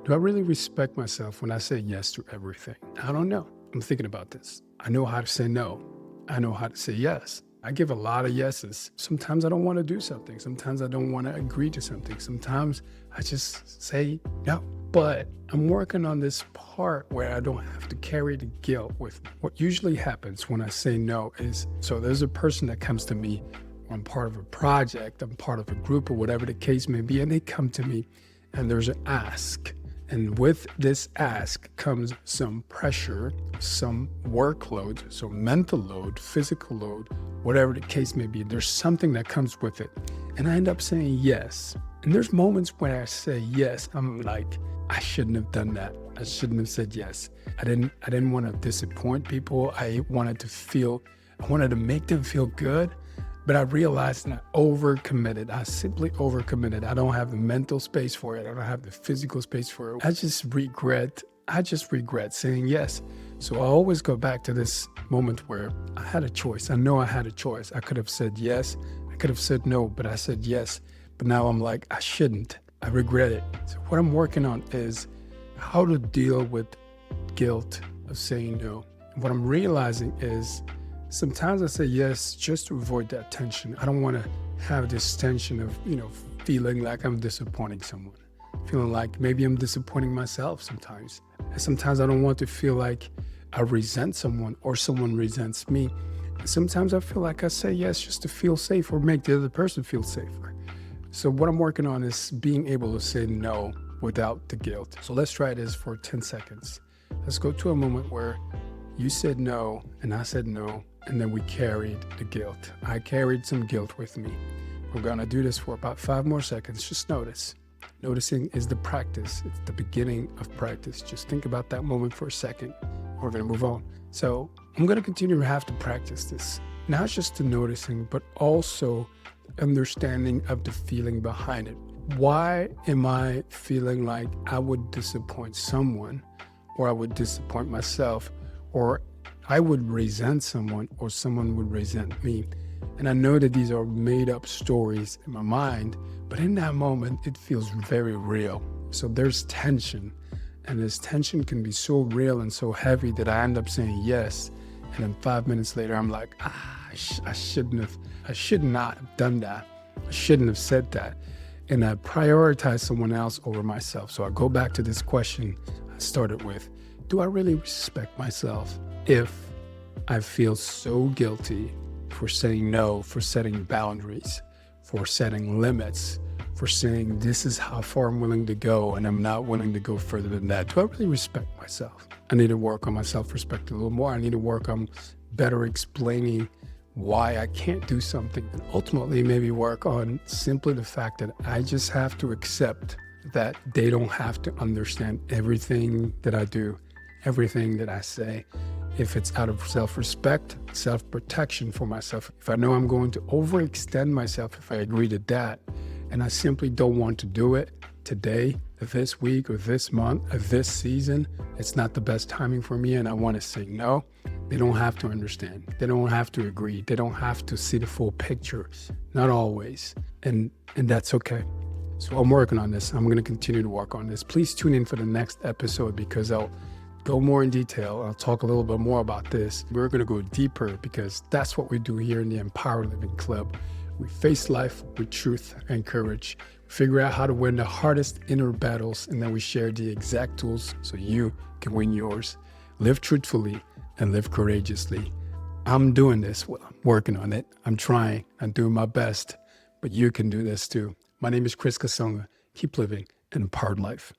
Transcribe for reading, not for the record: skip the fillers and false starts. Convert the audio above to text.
Do I really respect myself when I say yes to everything? I don't know. I'm thinking about this. I know how to say no. I know how to say yes. I give a lot of yeses. Sometimes I don't want to do something. Sometimes I don't want to agree to something. Sometimes I just say no. But I'm working on this part where I don't have to carry the guilt with me. What usually happens when I say no is, so there's a person that comes to me, I'm part of a project, I'm part of a group or whatever the case may be, and they come to me and there's an ask. And with this ask comes some pressure, some workload, so mental load, physical load, whatever the case may be. There's something that comes with it. And I end up saying yes. And there's moments when I say yes, I'm like, I shouldn't have done that. I shouldn't have said yes. I didn't want to disappoint people. I wanted to make them feel good. But I realized that I overcommitted. I simply overcommitted. I don't have the mental space for it. I don't have the physical space for it. I just regret saying yes. So I always go back to this moment where I had a choice. I know I had a choice. I could have said yes. I could have said no, but I said yes. But now I'm like, I shouldn't. I regret it. So what I'm working on is how to deal with guilt of saying no. What I'm realizing is sometimes I say yes just to avoid that tension. I don't want to have this tension of, feeling like I'm disappointing someone, feeling like maybe I'm disappointing myself sometimes. And sometimes I don't want to feel like I resent someone or someone resents me. And sometimes I feel like I say yes just to feel safe or make the other person feel safer. So what I'm working on is being able to say no without the guilt. So let's try this for 10 seconds. Let's go to a moment where you said no and I said no, and then we carried the guilt. I carried some guilt with me. We're gonna do this for about 5 more seconds. Just notice. Noticing is the practice. It's the beginning of practice. Just think about that moment for a second. We're gonna move on. So I'm gonna continue to have to practice this. Not just the noticing, but also understanding of the feeling behind it. Why am I feeling like I would disappoint someone, or I would disappoint myself, or I would resent someone, or someone would resent me? And I know that these are made up stories in my mind, but in that moment, it feels very real. So there's tension, and this tension can be so real and so heavy that I end up saying yes. And then 5 minutes later, I'm like, I should not have done that. I shouldn't have said that. And I prioritize someone else over myself. So I go back to this question I started with. Do I really respect myself if I feel so guilty for saying no, for setting boundaries, for setting limits, for saying this is how far I'm willing to go and I'm not willing to go further than that? Do I really respect myself? I need to work on my self-respect a little more. I need to work on better explaining why I can't do something, and ultimately maybe work on simply the fact that I just have to accept that they don't have to understand everything that I do, everything that I say. If it's out of self-respect, self-protection for myself, if I know I'm going to overextend myself, if I agree to that, and I simply don't want to do it today, this week, or this month, or this season, it's not the best timing for me, and I want to say no, they don't have to understand. They don't have to agree. They don't have to see the full picture. Not always. And that's okay. So I'm working on this. I'm going to continue to work on this. Please tune in for the next episode because I'll go more in detail. I'll talk a little bit more about this. We're going to go deeper because that's what we do here in the Empowered Living Club. We face life with truth and courage, figure out how to win the hardest inner battles, and then we share the exact tools so you can win yours. Live truthfully and live courageously. I'm doing this. Well, I'm working on it. I'm trying. I'm doing my best. But you can do this too. My name is Chris Kasonga. Keep living an empowered life.